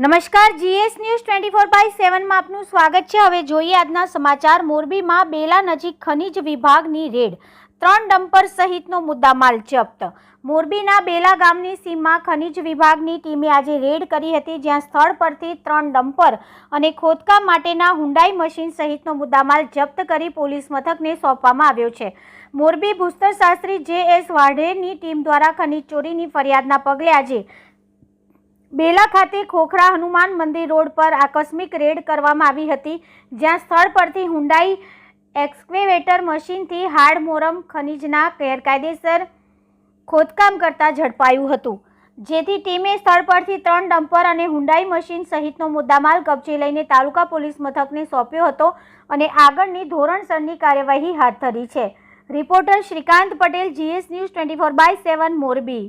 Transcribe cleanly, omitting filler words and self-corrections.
નમસ્કાર, GS news 24/7 માં આપનું સ્વાગત છે। હવે જોઈએ આજના સમાચાર। મોરબીમાં બેલા નજીક ખનીજ વિભાગની રેડ, 3 ડમ્પર સહિતનો મુદ્દામાલ જપ્ત। મોરબીના બેલા ગામની સીમમાં ખનીજ વિભાગની ટીમે આજે રેડ કરી હતી, જ્યાં સ્થળ પરથી 3 ડમ્પર અને ખોદકામ માટેના હુંડાઈ મશીન સહિતનો મુદ્દામાલ જપ્ત કરી પોલીસ મથકને સોંપવામાં આવ્યો છે। મોરબી ભૂસ્તર શાસ્ત્રી જે.એસ. વાઢેરની ટીમ દ્વારા ખનીજ ચોરીની ફરિયાદના પગલે આજે બેલા ખાતે ખોખરા હનુમાન મંદિર રોડ પર આકસ્મિક રેડ કરવામાં આવી હતી, જ્યાં સ્થળ પરથી હુંડાઈ એક્સ્કેવેટર મશીનથી હાડમોરમ ખનીજના ગેરકાયદેસર ખોદકામ કરતા ઝડપાયું હતું, જેથી ટીમે સ્થળ પરથી 3 ડમ્પર અને હુંડાઈ મશીન સહિતનો મુદ્દામાલ કબજે લઈને તાલુકા પોલીસ મથકને સોંપ્યો હતો અને આગળની ધોરણસરની કાર્યવાહી હાથ ધરી છે। Reporter Shrikant Patel, GS news 24/7 Morbi.